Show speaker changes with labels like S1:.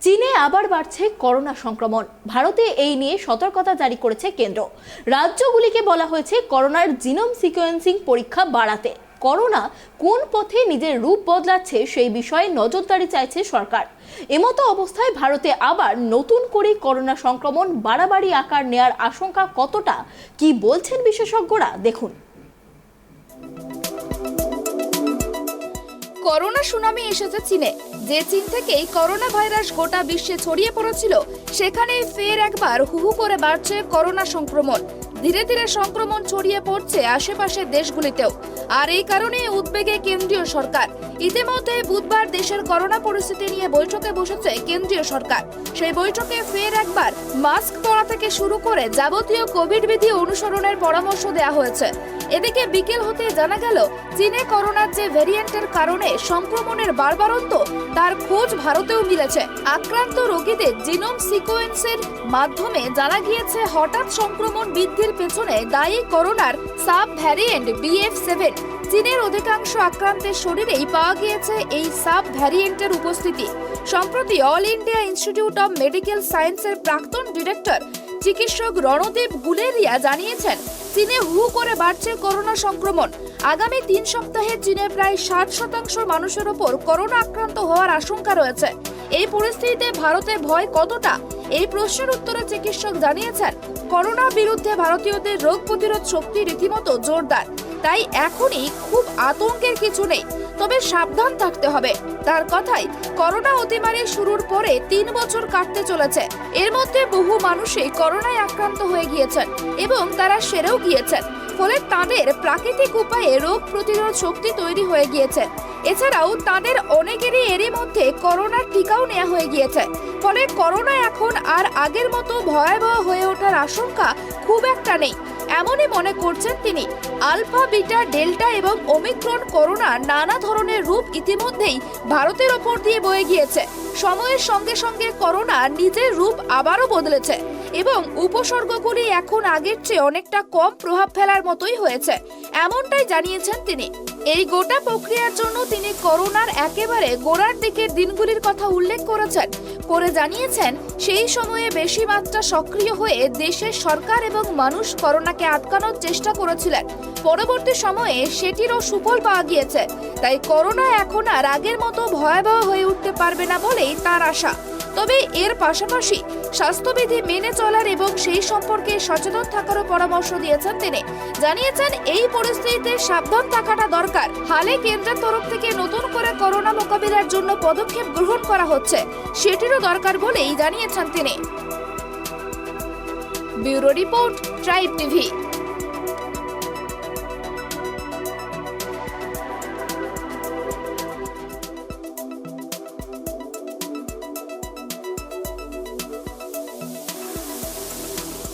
S1: চীনে আবার বাড়ছে করোনা সংক্রমণ। ভারতে এই নিয়ে সতর্কতা জারি করেছে কেন্দ্র। রাজ্যগুলিকে বলা হয়েছে করোনার জিনোম সিকোয়েন্সিং পরীক্ষা বাড়াতে। করোনা কোন পথে নিজের রূপ বদলাচ্ছে সেই বিষয়ে নজরদারি চাইছে সরকার। এমতো অবস্থায় ভারতে আবার নতুন করে করোনা সংক্রমণ বাড়াবাড়ি আকার নেয়ার আশঙ্কা কতটা, কি বলছেন বিশেষজ্ঞরা, দেখুন।
S2: করোনা সুনামি এসেছে চীনে। যে চীন থেকেই করোনা ভাইরাস গোটা বিশ্বে ছড়িয়ে পড়েছিল, সেখানে ফের একবার হুহু করে বাড়ছে করোনা সংক্রমণ। ধীরে ধীরে সংক্রমণ ছড়িয়ে পড়ছে আশেপাশের দেশগুলিতেও। আর এই কারণে উদ্বেগে কেন্দ্রীয় সরকার। ইতিমধ্যে বুধবার দেশের করোনা পরিস্থিতি নিয়ে বৈঠকে বসেছে কেন্দ্রীয় সরকার। সেই বৈঠকে ফের একবার মাস্ক পরা থেকে শুরু করে যাবতীয় কোভিড বিধি অনুসরণের পরামর্শ দেওয়া হয়েছে। এদিকে বিকেল হতে জানা গেল, চীনে করোনার যে ভ্যারিয়েন্টের কারণে সংক্রমণের বাড়বাড়ন্ত, তার খোঁজ ভারতেও মিলেছে। আক্রান্ত রোগীদের জিনোম সিকোয়েন্সের মাধ্যমে জানা গিয়েছে হঠাৎ সংক্রমণ বৃদ্ধির পেছনে দায়ী করোনার সাব ভ্যারিয়েন্ট BF.7। চীনের অধিকাংশ আক্রান্তের শরীরেই পাওয়া গিয়েছে এই সাব ভ্যারিয়েন্টের উপস্থিতি। সম্প্রতি all India institute of medical সায়েন্সের প্রাক্তন ডিরেক্টর চিকিৎসক রণদীপ গুলেরিয়া জানিয়েছেন, চীনে হু করে বাড়ছে করোনা সংক্রমণ। আগামী 3 সপ্তাহে চীনে প্রায় 60% মানুষের ওপর করোনা আক্রান্ত হওয়ার আশঙ্কা রয়েছে। এই পরিস্থিতিতে ভারতে ভয় কতটা, এই প্রশ্নের উত্তরে চিকিৎসক জানিয়েছেন, করোনা বিরুদ্ধে ভারতীয়দের রোগ প্রতিরোধ শক্তি রীতিমতো জোরদার। তাই এখনই খুব আতঙ্কের কিছু নেই, তবে সাবধান থাকতে হবে। তার কথাই, করোনা অতিমারি শুরুর পরে 3 বছর কাটতে চলেছে। এর মধ্যে বহু মানুষই করোনায় আক্রান্ত হয়ে গিয়েছেন এবং তারা সেরেও গিয়েছেন। ফলে তাদের প্রাকৃতিক উপায়ে রোগ প্রতিরোধ শক্তি তৈরি হয়ে গিয়েছে। এছাড়াও তাদের অনেকেরই এরই মধ্যে করোনার টিকাও নেওয়া হয়ে গিয়েছে। ফলে করোনা এখন আর আগের মতো ভয়াবহ হয়ে ওঠার আশঙ্কা খুব একটা নেই, এমনই মনে করছেন তিনি। আলফা, বিটা, ডেল্টা এবং ওমিক্রন করোনা নানা ধরনের রূপ ইতিমধ্যেই ভারতের ওপর দিয়ে বয়ে গিয়েছে। সময়ের সঙ্গে সঙ্গে করোনা নিজের রূপ আবারও বদলেছে এবং উপসর্গগুলি এখন আগের চেয়ে অনেকটা কম প্রভাব ফেলার মতোই হয়েছে, এমনটাই জানিয়েছেন তিনি। এই গোটা প্রক্রিয়ার জন্য তিনি করোনার একেবারে গোড়ার দিকের দিনগুলির কথা উল্লেখ করে জানিয়েছেন, সেই সময়ে বেশি মাত্রা সক্রিয় হয়ে দেশের সরকার এবং মানুষ করোনাকে আটকানোর চেষ্টা করেছিলেন। পরবর্তী সময়ে সেটিরও সুফল পাওয়া গিয়েছে। তাই করোনা এখন আর আগের মতো ভয়াবহ হয়ে উঠতে পারবে না বলেই তার আশা। তবে এর পাশাপাশি স্বাস্থ্যবিধি মেনে চলার এবং সেই সম্পর্কে সচেতন থাকারও পরামর্শ দিয়েছেন তিনি। জানিয়েছেন, এই পরিস্থিতিতে সাবধান থাকাটা দরকার। হালে কেন্দ্রের তরফ থেকে নতুন করে করোনা মোকাবিলার জন্য পদক্ষেপ গ্রহণ করা হচ্ছে, সেটিরও দরকার বলেই জানিয়েছেন তিনি। Bureau report, tribe TV.